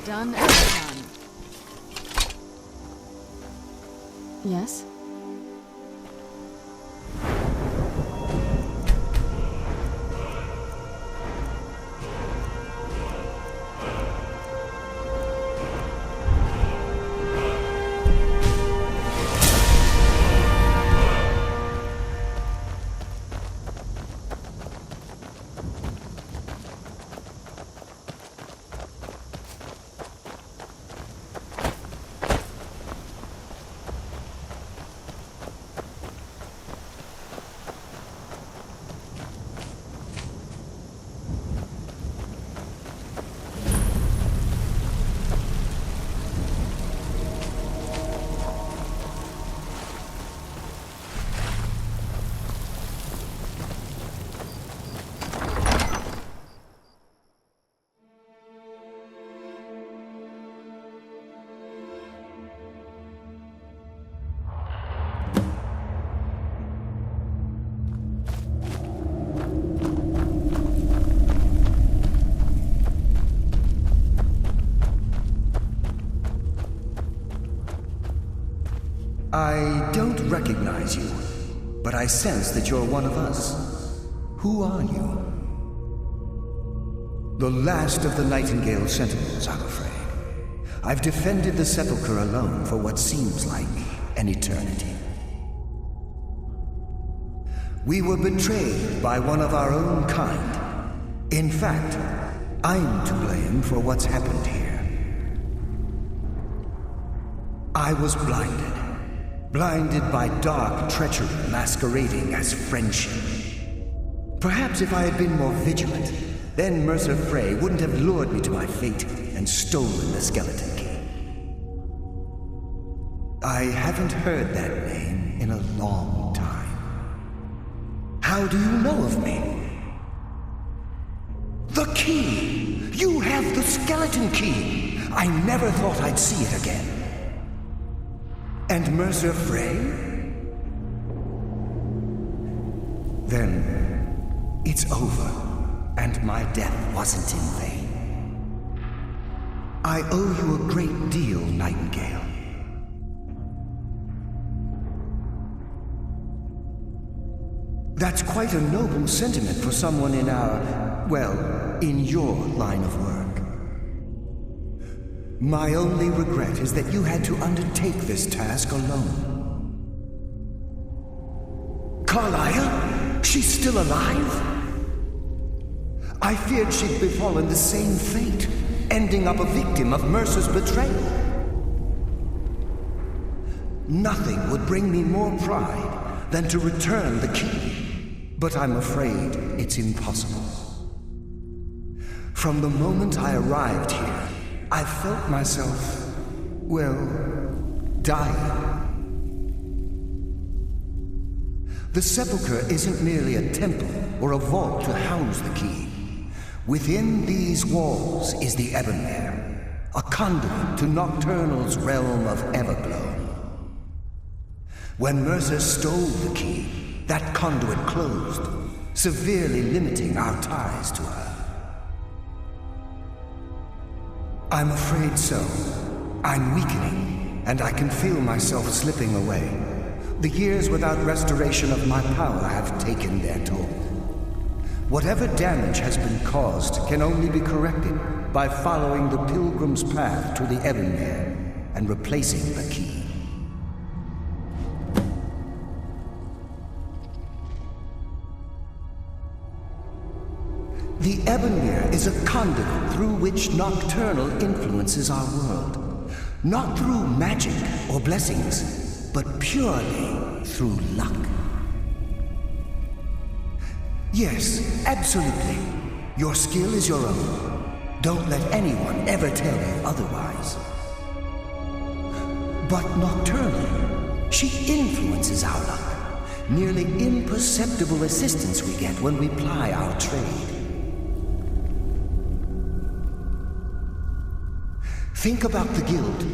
Done and done. Yes? I don't recognize you, but I sense that you're one of us. Who are you? The last of the Nightingale Sentinels, I'm afraid. I've defended the Sepulchre alone for what seems like an eternity. We were betrayed by one of our own kind. In fact, I'm to blame for what's happened here. I was blinded by dark treachery masquerading as friendship. Perhaps if I had been more vigilant, then Mercer Frey wouldn't have lured me to my fate and stolen the skeleton key. I haven't heard that name in a long time. How do you know of me? The key! You have the skeleton key! I never thought I'd see it again. And Mercer Frey? Then it's over, and my death wasn't in vain. I owe you a great deal, Nightingale. That's quite a noble sentiment for someone in our, well, in your line of work. My only regret is that you had to undertake this task alone. Carlisle? She's still alive? I feared she'd befallen the same fate, ending up a victim of Mercer's betrayal. Nothing would bring me more pride than to return the key, but I'm afraid it's impossible. From the moment I arrived here, I felt myself, well, dying. The Sepulchre isn't merely a temple or a vault to house the key. Within these walls is the Ebonmere, a conduit to Nocturnal's realm of Everglow. When Mercer stole the key, that conduit closed, severely limiting our ties to her. I'm afraid so. I'm weakening, and I can feel myself slipping away. The years without restoration of my power have taken their toll. Whatever damage has been caused can only be corrected by following the pilgrim's path to the Ebonmere and replacing the key. The Ebonmere is a conduit through which Nocturnal influences our world. Not through magic or blessings, but purely through luck. Yes, absolutely. Your skill is your own. Don't let anyone ever tell you otherwise. But Nocturnal, she influences our luck. Nearly imperceptible assistance we get when we ply our trade. Think about the guild,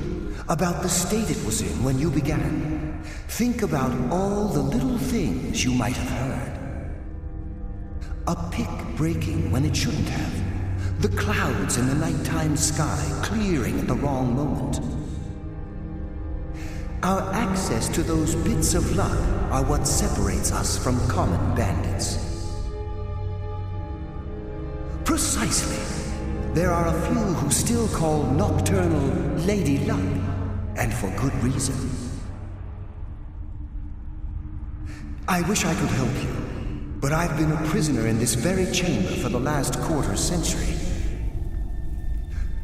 about the state it was in when you began. Think about all the little things you might have heard. A pick breaking when it shouldn't have. The clouds in the nighttime sky clearing at the wrong moment. Our access to those bits of luck are what separates us from common bandits. Precisely. There are a few who still call Nocturnal Lady Luck, and for good reason. I wish I could help you, but I've been a prisoner in this very chamber for the last quarter century.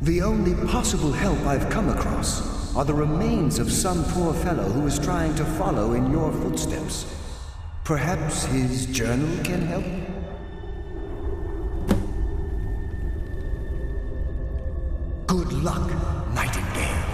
The only possible help I've come across are the remains of some poor fellow who is trying to follow in your footsteps. Perhaps his journal can help? Good luck, Nightingale.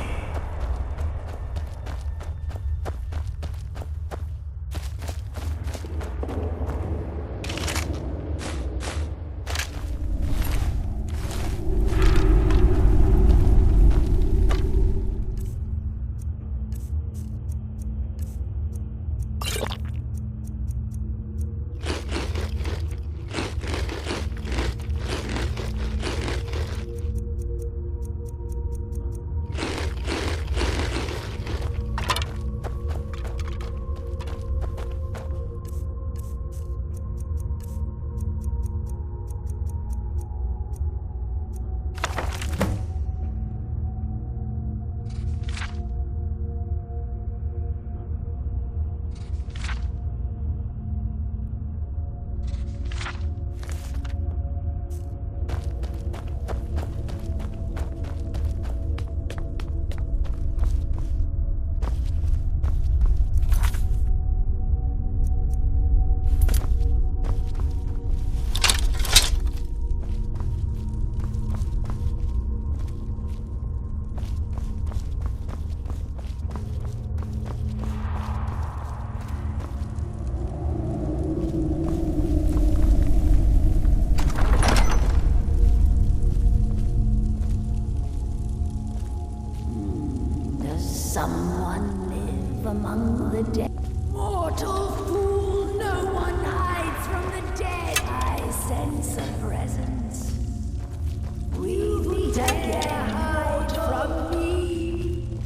someone live among the dead? Mortal fool, no one hides from the dead. I sense a presence. We meet again, hide from me.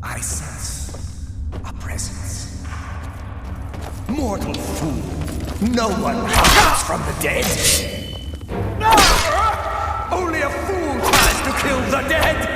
I sense a presence. Mortal fool, no one hides from the dead. Only a fool tries to kill the dead.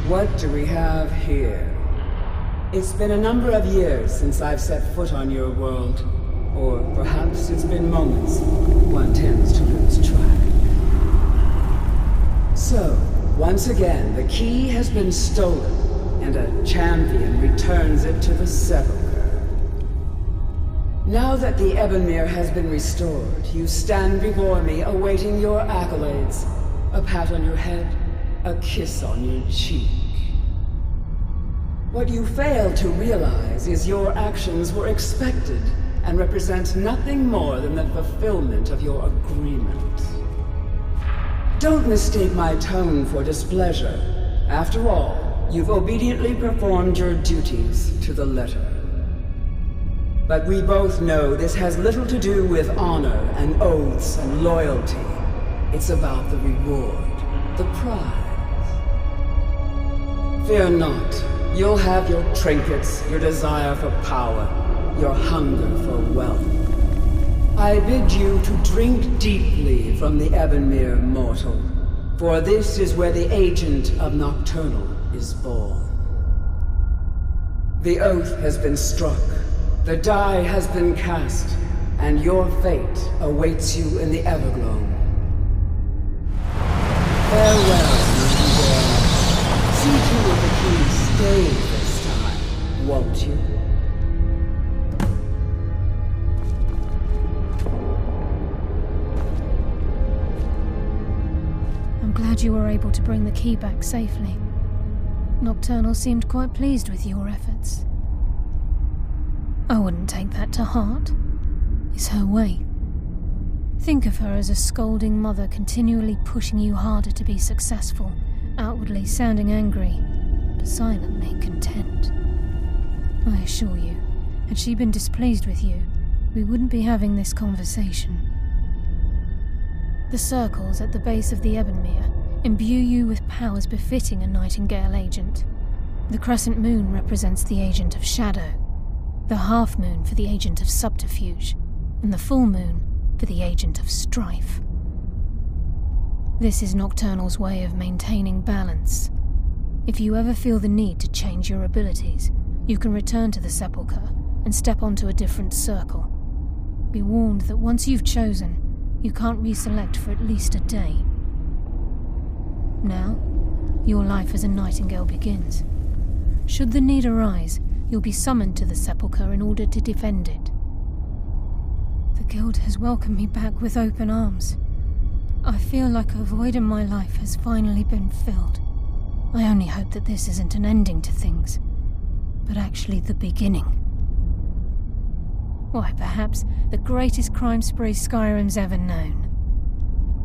What do we have here? It's been a number of years since I've set foot on your world. Or perhaps it's been moments. One tends to lose track. So, once again, the key has been stolen, and a champion returns it to the sepulchre. Now that the Ebonmere has been restored, you stand before me awaiting your accolades. A pat on your head, a kiss on your cheek. What you fail to realize is your actions were expected and represent nothing more than the fulfillment of your agreement. Don't mistake my tone for displeasure. After all, you've obediently performed your duties to the letter. But we both know this has little to do with honor and oaths and loyalty. It's about the reward, the prize. Fear not. You'll have your trinkets, your desire for power, your hunger for wealth. I bid you to drink deeply from the Ebonmere, mortal, for this is where the agent of Nocturnal is born. The oath has been struck, the die has been cast, and your fate awaits you in the Everglow. Farewell, Nightingale. See to it the key stays this time, won't you? I'm glad you were able to bring the key back safely. Nocturnal seemed quite pleased with your efforts. I wouldn't take that to heart. It's her way. Think of her as a scolding mother continually pushing you harder to be successful, outwardly sounding angry, but silently content. I assure you, had she been displeased with you, we wouldn't be having this conversation. The circles at the base of the Ebonmere imbue you with powers befitting a Nightingale agent. The crescent moon represents the agent of shadow, the half moon for the agent of subterfuge, and the full moon for the agent of strife. This is Nocturnal's way of maintaining balance. If you ever feel the need to change your abilities, you can return to the sepulchre and step onto a different circle. Be warned that once you've chosen, you can't reselect for at least a day. Now, your life as a Nightingale begins. Should the need arise, you'll be summoned to the sepulchre in order to defend it. The Guild has welcomed me back with open arms. I feel like a void in my life has finally been filled. I only hope that this isn't an ending to things, but actually the beginning. Why, perhaps the greatest crime spree Skyrim's ever known.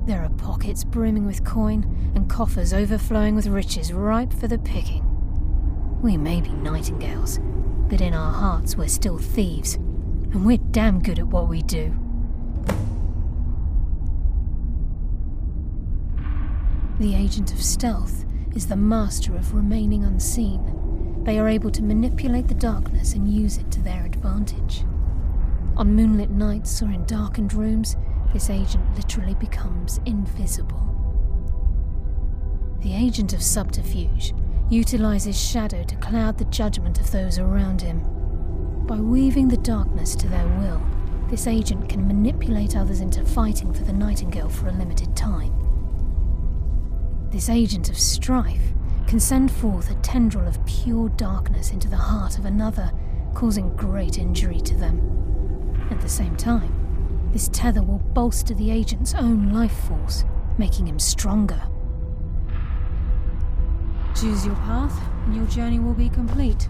There are pockets brimming with coin and coffers overflowing with riches ripe for the picking. We may be Nightingales, but in our hearts we're still thieves, and we're damn good at what we do. The Agent of Stealth is the master of remaining unseen. They are able to manipulate the darkness and use it to their advantage. On moonlit nights or in darkened rooms, this agent literally becomes invisible. The Agent of Subterfuge utilizes shadow to cloud the judgment of those around him. By weaving the darkness to their will, this agent can manipulate others into fighting for the Nightingale for a limited time. This Agent of Strife can send forth a tendril of pure darkness into the heart of another, causing great injury to them. At the same time, this tether will bolster the agent's own life force, making him stronger. Choose your path, and your journey will be complete.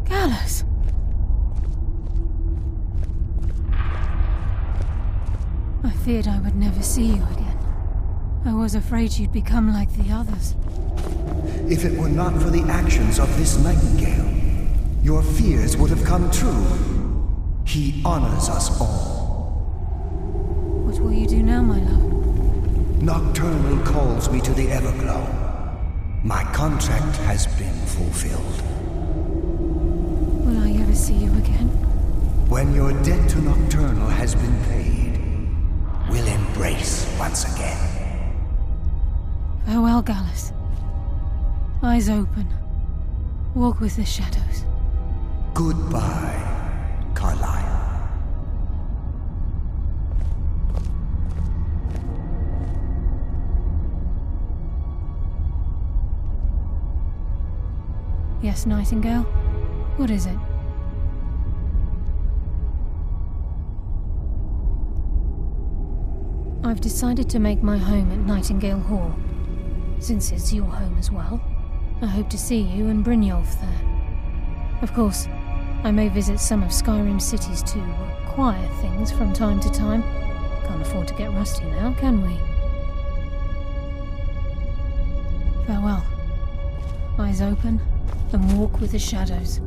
Gallus! I feared I would never see you again. I was afraid you'd become like the others. If it were not for the actions of this Nightingale, your fears would have come true. He honors us all. What will you do now, my love? Nocturnal calls me to the Everglow. My contract has been fulfilled. Will I ever see you again? When your debt to Nocturnal has been paid, we'll embrace once again. Farewell, Gallus. Eyes open. Walk with the shadows. Goodbye, Carlyle. Yes, Nightingale? What is it? I've decided to make my home at Nightingale Hall. Since it's your home as well, I hope to see you and Brynjolf there. Of course, I may visit some of Skyrim City's to acquire things from time to time. Can't afford to get rusty now, can we? Farewell. Eyes open, and walk with the shadows.